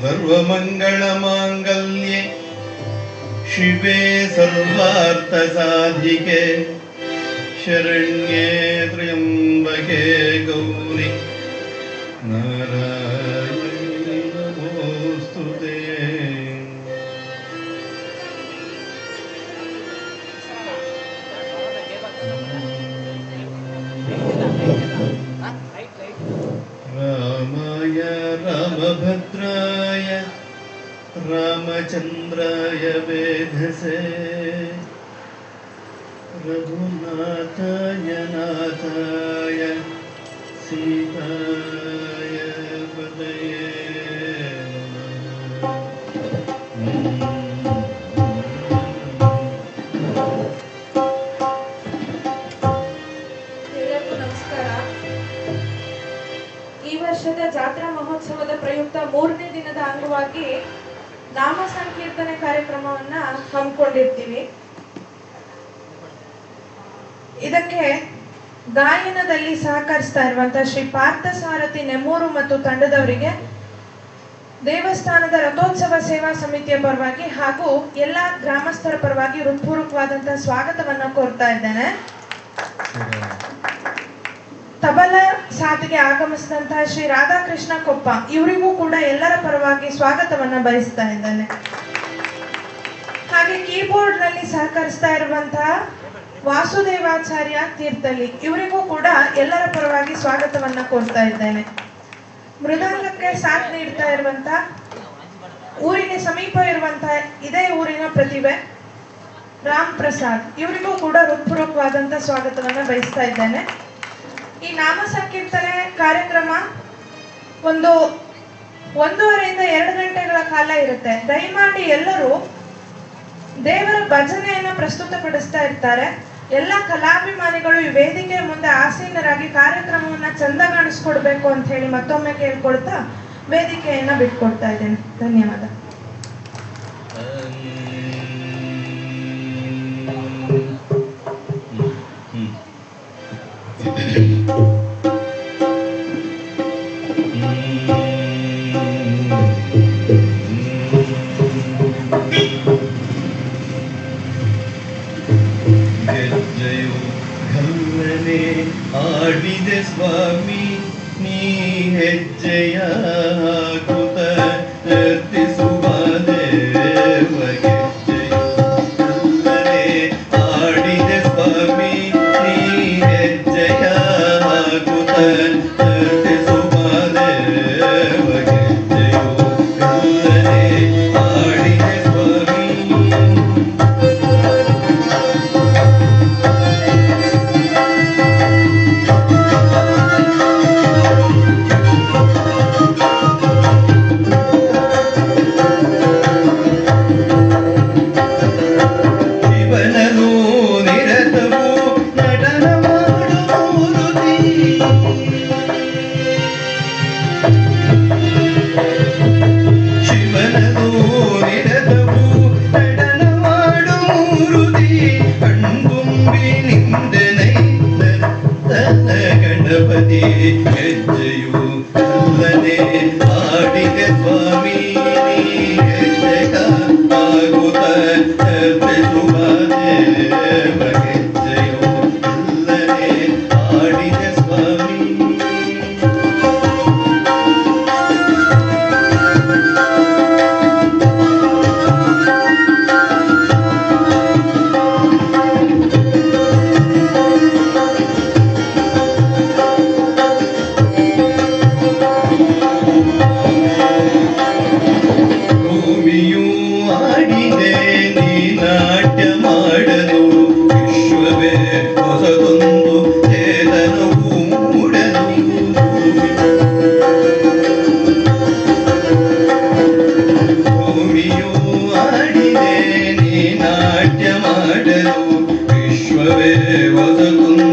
सर्वमङ्गलमाङ्गल्ये शिवे सर्वार्थसाधिके शरण्ये त्र्यम्बके गौरी नारायणी नमोस्तुते। रामाय रामभद्राय रामचन्द्राय वेधसे रघुनाथाय नाथाय सीताय पतये ಎಲ್ಲರಿಗೂ ನಮಸ್ಕಾರ. ಈ ವರ್ಷದ ಜಾತ್ರಾ ಮಹೋತ್ಸವದ ಪ್ರಯುಕ್ತ 3ನೇ ದಿನದ ಅಂಗವಾಗಿ ನಾಮ ಸಂಕೀರ್ತನೆ ಕಾರ್ಯಕ್ರಮವನ್ನ ಹಮ್ಮಿಕೊಂಡಿರ್ತೀವಿ. ಇದಕ್ಕೆ ಗಾಯನದಲ್ಲಿ ಸಹಕರಿಸ್ತಾ ಇರುವಂತಹ ಶ್ರೀ ಪಾರ್ಥಸಾರಥಿ ನೆಮ್ಮೂರು ಮತ್ತು ತಂಡದವರಿಗೆ ದೇವಸ್ಥಾನದ ರಥೋತ್ಸವ ಸೇವಾ ಸಮಿತಿಯ ಪರವಾಗಿ ಹಾಗೂ ಎಲ್ಲ ಗ್ರಾಮಸ್ಥರ ಪರವಾಗಿ ಹೃತ್ಪೂರ್ವಕವಾದಂತಹ ಸ್ವಾಗತವನ್ನ ಕೋರ್ತಾ ಇದ್ದೇನೆ. ತಬಲ ಸಾಥಿಗೆ ಆಗಮಿಸಿದಂತಹ ಶ್ರೀ ರಾಧಾಕೃಷ್ಣ ಕೊಪ್ಪ ಇವರಿಗೂ ಕೂಡ ಎಲ್ಲರ ಪರವಾಗಿ ಸ್ವಾಗತವನ್ನ ಬಯಸ್ತಾ ಇದ್ದೇನೆ. ಹಾಗೆ ಕೀಬೋರ್ಡ್ ನಲ್ಲಿ ಸಹಕರಿಸ್ತಾ ಇರುವಂತಹ ವಾಸುದೇವಾಚಾರ್ಯ ತೀರ್ಥಳ್ಳಿ ಇವರಿಗೂ ಕೂಡ ಎಲ್ಲರ ಪರವಾಗಿ ಸ್ವಾಗತವನ್ನ ಕೋರ್ತಾ ಇದ್ದೇನೆ. ಮೃದಂಗಕ್ಕೆ ಸಾಥ್ ನೀಡ್ತಾ ಇರುವಂತಹ ಊರಿಗೆ ಸಮೀಪ ಇರುವಂತಹ ಇದೇ ಊರಿನ ಪ್ರತಿಭೆ ರಾಮ್ ಪ್ರಸಾದ್ ಇವರಿಗೂ ಕೂಡ ಹೃತ್ಪೂರ್ವಕವಾದಂತಹ ಸ್ವಾಗತವನ್ನ ಬಯಸ್ತಾ ಇದ್ದೇನೆ. ಈ ನಾಮ ಸಂಕೀರ್ತನೆ ಕಾರ್ಯಕ್ರಮ 1.5 ರಿಂದ 2 ಗಂಟೆಗಳ ಕಾಲ ಇರುತ್ತೆ. ದಯಮಾಡಿ ಎಲ್ಲರೂ ದೇವರ ಭಜನೆಯನ್ನ ಪ್ರಸ್ತುತಪಡಿಸ್ತಾ ಇರ್ತಾರೆ. ಎಲ್ಲ ಕಲಾಭಿಮಾನಿಗಳು ಈ ವೇದಿಕೆಯ ಮುಂದೆ ಆಸೀನರಾಗಿ ಕಾರ್ಯಕ್ರಮವನ್ನ ಚಂದಗಾಣಿಸ್ಕೊಡ್ಬೇಕು ಅಂತ ಹೇಳಿ ಮತ್ತೊಮ್ಮೆ ಕೇಳ್ಕೊಳ್ತಾ ವೇದಿಕೆಯನ್ನ ಬಿಟ್ಕೊಡ್ತಾ ಇದ್ದೇನೆ. ಧನ್ಯವಾದ. ಗೆಜ್ಜೆಯು ಗಲ್ಲನೆ ಆಡಿದೆ ಸ್ವಾಮಿ ನೀ ಹೆಜ್ಜೆಯ ಹಾಕುತ್ತ ನರ್ತಿಸುವ ದೇವ. ಗೆಜ್ಜೆಯು ಗಲ್ಲನೆ ಆಡಿದೆ ಸ್ವಾಮಿ ನೀ ಹೆಜ್ಜೆಯ ಹಾಕುತ್ತ ನರ್ತಿಸುವ ದೇವ. ಗೆಜ್ಜೆಯು ಗಲ್ಲನೆ ಆಡಿದೆ ಸ್ವಾಮಿ. ಹೆಜ್ಜೆಯು ಅಲ್ಲದೆ ಆಡಿದೆ ಸ್ವಾಮಿ ಹೆಜ್ಜೆಗ ಆಗುತ್ತ ತರ್ಪಿಸುವ ದೇವ. ಹೆಜ್ಜೆಯು ಅಲ್ಲದೆ ಆಡಿದೆ ಸ್ವಾಮಿ. ನಾಟ್ಯ ಮಾಡಲು ವಿಶ್ವವೇ ಹೊಸತೊಂದು